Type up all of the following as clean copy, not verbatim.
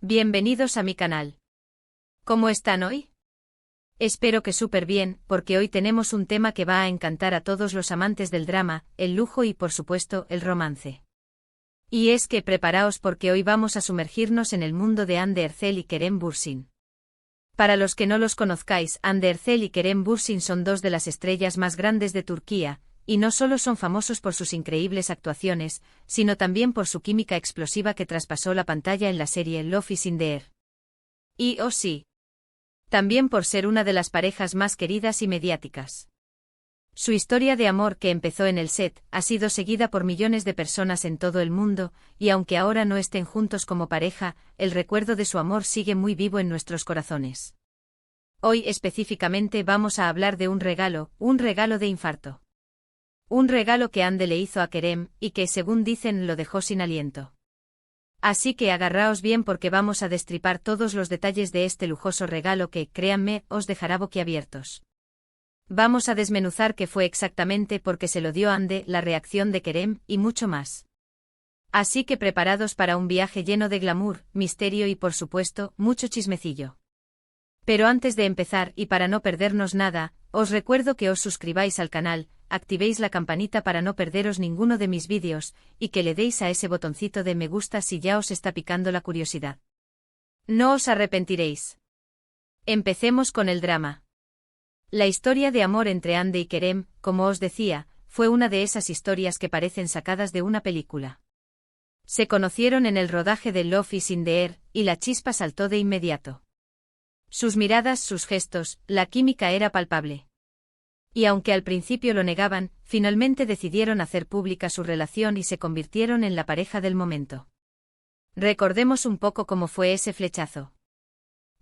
Bienvenidos a mi canal. ¿Cómo están hoy? Espero que súper bien, porque hoy tenemos un tema que va a encantar a todos los amantes del drama, el lujo y por supuesto el romance. Y es que preparaos porque hoy vamos a sumergirnos en el mundo de Hande Erçel y Kerem Bürsin. Para los que no los conozcáis, Hande Erçel y Kerem Bürsin son dos de las estrellas más grandes de Turquía, y no solo son famosos por sus increíbles actuaciones, sino también por su química explosiva que traspasó la pantalla en la serie Love is in the Air. Y oh sí, también por ser una de las parejas más queridas y mediáticas. Su historia de amor que empezó en el set ha sido seguida por millones de personas en todo el mundo, y aunque ahora no estén juntos como pareja, el recuerdo de su amor sigue muy vivo en nuestros corazones. Hoy específicamente vamos a hablar de un regalo de infarto. Un regalo que Hande le hizo a Kerem, y que según dicen lo dejó sin aliento. Así que agarraos bien porque vamos a destripar todos los detalles de este lujoso regalo que, créanme, os dejará boquiabiertos. Vamos a desmenuzar qué fue exactamente porque se lo dio Hande, la reacción de Kerem, y mucho más. Así que preparados para un viaje lleno de glamour, misterio y por supuesto, mucho chismecillo. Pero antes de empezar y para no perdernos nada, os recuerdo que os suscribáis al canal, activéis la campanita para no perderos ninguno de mis vídeos, y que le deis a ese botoncito de me gusta si ya os está picando la curiosidad. No os arrepentiréis. Empecemos con el drama. La historia de amor entre Hande y Kerem, como os decía, fue una de esas historias que parecen sacadas de una película. Se conocieron en el rodaje de Love is in the Air, y la chispa saltó de inmediato. Sus miradas, sus gestos, la química era palpable. Y aunque al principio lo negaban, finalmente decidieron hacer pública su relación y se convirtieron en la pareja del momento. Recordemos un poco cómo fue ese flechazo.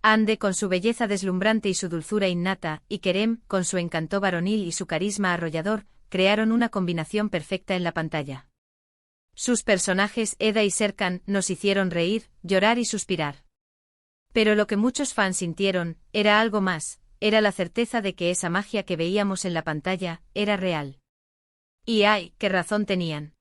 Hande con su belleza deslumbrante y su dulzura innata, y Kerem, con su encanto varonil y su carisma arrollador, crearon una combinación perfecta en la pantalla. Sus personajes, Eda y Serkan, nos hicieron reír, llorar y suspirar. Pero lo que muchos fans sintieron, era algo más, era la certeza de que esa magia que veíamos en la pantalla, era real. Y ¡ay, qué razón tenían!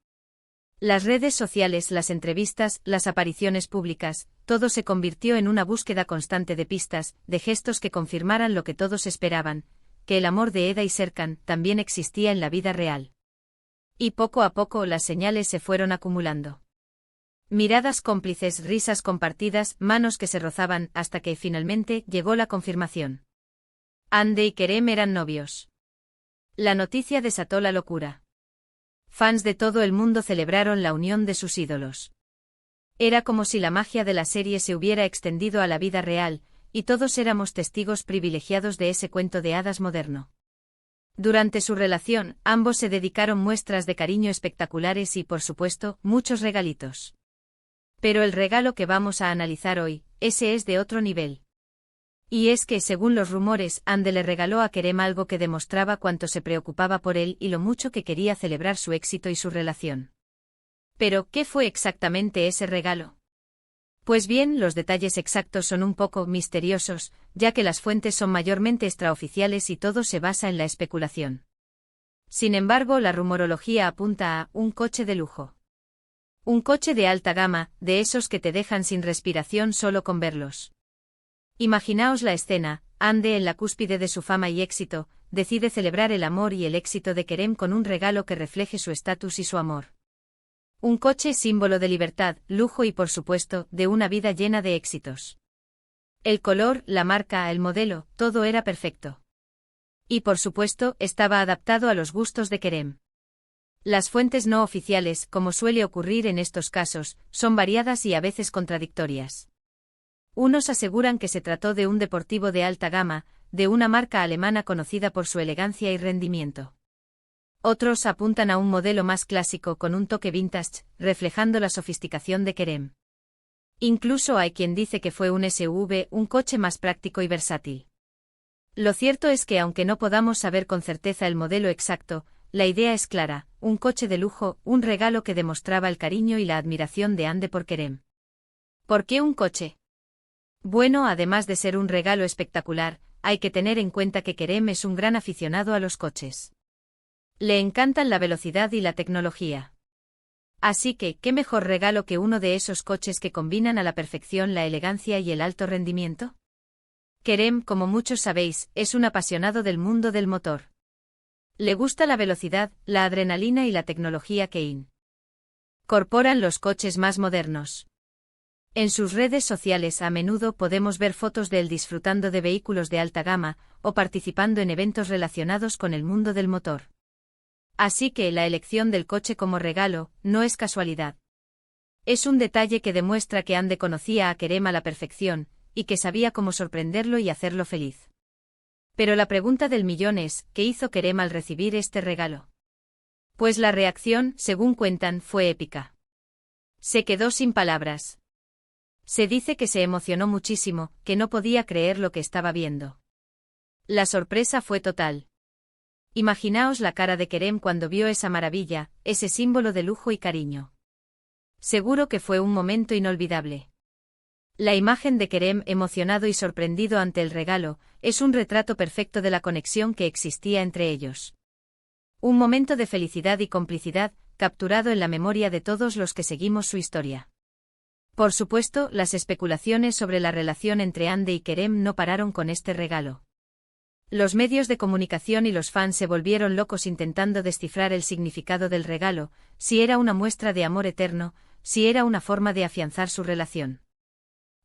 Las redes sociales, las entrevistas, las apariciones públicas, todo se convirtió en una búsqueda constante de pistas, de gestos que confirmaran lo que todos esperaban, que el amor de Eda y Serkan también existía en la vida real. Y poco a poco las señales se fueron acumulando. Miradas cómplices, risas compartidas, manos que se rozaban, hasta que finalmente llegó la confirmación. Hande y Kerem eran novios. La noticia desató la locura. Fans de todo el mundo celebraron la unión de sus ídolos. Era como si la magia de la serie se hubiera extendido a la vida real, y todos éramos testigos privilegiados de ese cuento de hadas moderno. Durante su relación, ambos se dedicaron muestras de cariño espectaculares y, por supuesto, muchos regalitos. Pero el regalo que vamos a analizar hoy, ese es de otro nivel. Y es que, según los rumores, Hande le regaló a Kerem algo que demostraba cuánto se preocupaba por él y lo mucho que quería celebrar su éxito y su relación. Pero, ¿qué fue exactamente ese regalo? Pues bien, los detalles exactos son un poco misteriosos, ya que las fuentes son mayormente extraoficiales y todo se basa en la especulación. Sin embargo, la rumorología apunta a un coche de lujo. Un coche de alta gama, de esos que te dejan sin respiración solo con verlos. Imaginaos la escena, Hande en la cúspide de su fama y éxito, decide celebrar el amor y el éxito de Kerem con un regalo que refleje su estatus y su amor. Un coche símbolo de libertad, lujo y por supuesto, de una vida llena de éxitos. El color, la marca, el modelo, todo era perfecto. Y por supuesto, estaba adaptado a los gustos de Kerem. Las fuentes no oficiales, como suele ocurrir en estos casos, son variadas y a veces contradictorias. Unos aseguran que se trató de un deportivo de alta gama, de una marca alemana conocida por su elegancia y rendimiento. Otros apuntan a un modelo más clásico con un toque vintage, reflejando la sofisticación de Kerem. Incluso hay quien dice que fue un SUV, un coche más práctico y versátil. Lo cierto es que aunque no podamos saber con certeza el modelo exacto, la idea es clara, un coche de lujo, un regalo que demostraba el cariño y la admiración de Hande por Kerem. ¿Por qué un coche? Bueno, además de ser un regalo espectacular, hay que tener en cuenta que Kerem es un gran aficionado a los coches. Le encantan la velocidad y la tecnología. Así que, ¿qué mejor regalo que uno de esos coches que combinan a la perfección la elegancia y el alto rendimiento? Kerem, como muchos sabéis, es un apasionado del mundo del motor. Le gusta la velocidad, la adrenalina y la tecnología que incorporan los coches más modernos. En sus redes sociales a menudo podemos ver fotos de él disfrutando de vehículos de alta gama o participando en eventos relacionados con el mundo del motor. Así que la elección del coche como regalo no es casualidad. Es un detalle que demuestra que Ande conocía a Kerem a la perfección y que sabía cómo sorprenderlo y hacerlo feliz. Pero la pregunta del millón es, ¿qué hizo Kerem al recibir este regalo? Pues la reacción, según cuentan, fue épica. Se quedó sin palabras. Se dice que se emocionó muchísimo, que no podía creer lo que estaba viendo. La sorpresa fue total. Imaginaos la cara de Kerem cuando vio esa maravilla, ese símbolo de lujo y cariño. Seguro que fue un momento inolvidable. La imagen de Kerem emocionado y sorprendido ante el regalo es un retrato perfecto de la conexión que existía entre ellos. Un momento de felicidad y complicidad, capturado en la memoria de todos los que seguimos su historia. Por supuesto, las especulaciones sobre la relación entre Ande y Kerem no pararon con este regalo. Los medios de comunicación y los fans se volvieron locos intentando descifrar el significado del regalo, si era una muestra de amor eterno, si era una forma de afianzar su relación.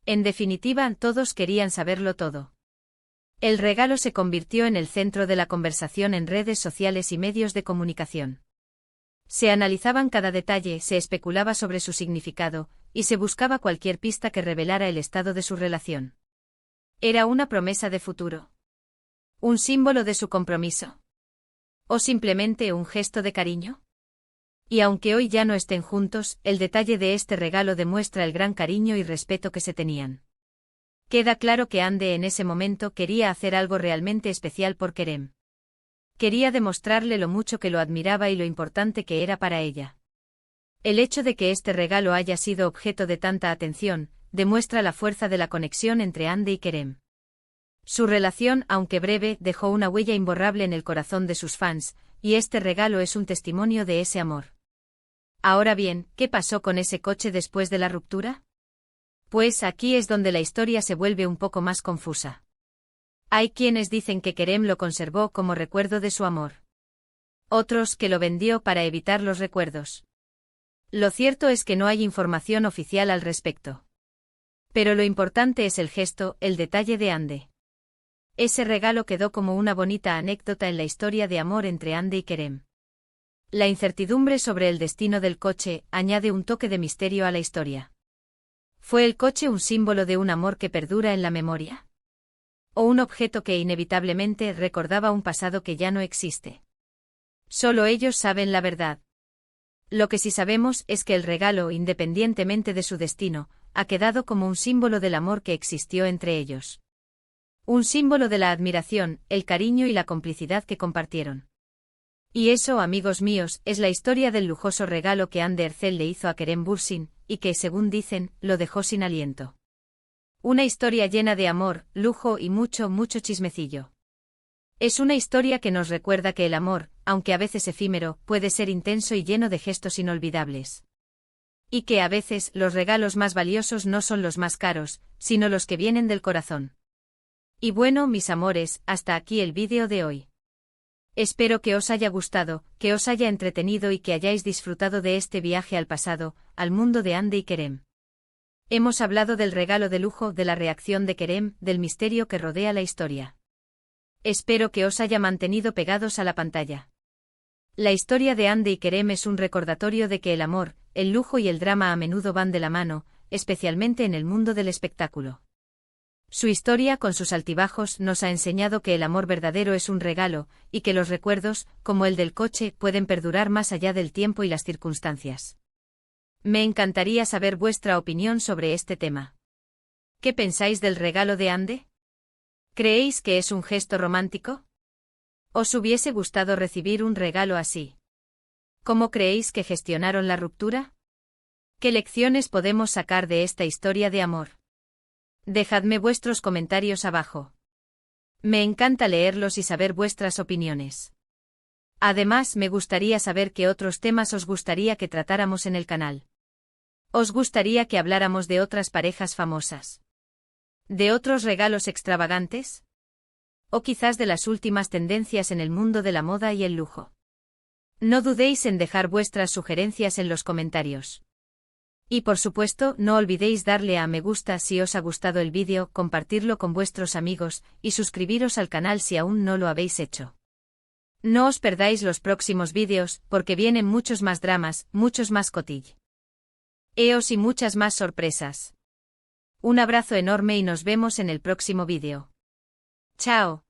En definitiva, todos querían saberlo todo. El regalo se convirtió en el centro de la conversación en redes sociales y medios de comunicación. Se analizaban cada detalle, se especulaba sobre su significado, y se buscaba cualquier pista que revelara el estado de su relación. ¿Era una promesa de futuro? ¿Un símbolo de su compromiso? ¿O simplemente un gesto de cariño? Y aunque hoy ya no estén juntos, el detalle de este regalo demuestra el gran cariño y respeto que se tenían. Queda claro que Ande en ese momento quería hacer algo realmente especial por Kerem. Quería demostrarle lo mucho que lo admiraba y lo importante que era para ella. El hecho de que este regalo haya sido objeto de tanta atención, demuestra la fuerza de la conexión entre Ande y Kerem. Su relación, aunque breve, dejó una huella imborrable en el corazón de sus fans, y este regalo es un testimonio de ese amor. Ahora bien, ¿qué pasó con ese coche después de la ruptura? Pues aquí es donde la historia se vuelve un poco más confusa. Hay quienes dicen que Kerem lo conservó como recuerdo de su amor. Otros que lo vendió para evitar los recuerdos. Lo cierto es que no hay información oficial al respecto. Pero lo importante es el gesto, el detalle de Ande. Ese regalo quedó como una bonita anécdota en la historia de amor entre Ande y Kerem. La incertidumbre sobre el destino del coche añade un toque de misterio a la historia. ¿Fue el coche un símbolo de un amor que perdura en la memoria? ¿O un objeto que inevitablemente recordaba un pasado que ya no existe? Solo ellos saben la verdad. Lo que sí sabemos es que el regalo, independientemente de su destino, ha quedado como un símbolo del amor que existió entre ellos. Un símbolo de la admiración, el cariño y la complicidad que compartieron. Y eso, amigos míos, es la historia del lujoso regalo que Ande Erçel le hizo a Kerem Bürsin, y que, según dicen, lo dejó sin aliento. Una historia llena de amor, lujo y mucho, mucho chismecillo. Es una historia que nos recuerda que el amor, aunque a veces efímero, puede ser intenso y lleno de gestos inolvidables. Y que a veces los regalos más valiosos no son los más caros, sino los que vienen del corazón. Y bueno, mis amores, hasta aquí el vídeo de hoy. Espero que os haya gustado, que os haya entretenido y que hayáis disfrutado de este viaje al pasado, al mundo de Ande y Kerem. Hemos hablado del regalo de lujo, de la reacción de Kerem, del misterio que rodea la historia. Espero que os haya mantenido pegados a la pantalla. La historia de Ande y Kerem es un recordatorio de que el amor, el lujo y el drama a menudo van de la mano, especialmente en el mundo del espectáculo. Su historia, con sus altibajos, nos ha enseñado que el amor verdadero es un regalo, y que los recuerdos, como el del coche, pueden perdurar más allá del tiempo y las circunstancias. Me encantaría saber vuestra opinión sobre este tema. ¿Qué pensáis del regalo de Ande? ¿Creéis que es un gesto romántico? ¿Os hubiese gustado recibir un regalo así? ¿Cómo creéis que gestionaron la ruptura? ¿Qué lecciones podemos sacar de esta historia de amor? Dejadme vuestros comentarios abajo. Me encanta leerlos y saber vuestras opiniones. Además, me gustaría saber qué otros temas os gustaría que tratáramos en el canal. ¿Os gustaría que habláramos de otras parejas famosas? ¿De otros regalos extravagantes? ¿O quizás de las últimas tendencias en el mundo de la moda y el lujo? No dudéis en dejar vuestras sugerencias en los comentarios. Y por supuesto, no olvidéis darle a me gusta si os ha gustado el vídeo, compartirlo con vuestros amigos, y suscribiros al canal si aún no lo habéis hecho. No os perdáis los próximos vídeos, porque vienen muchos más dramas, muchos más cotille. EOS y muchas más sorpresas. Un abrazo enorme y nos vemos en el próximo vídeo. ¡Chao!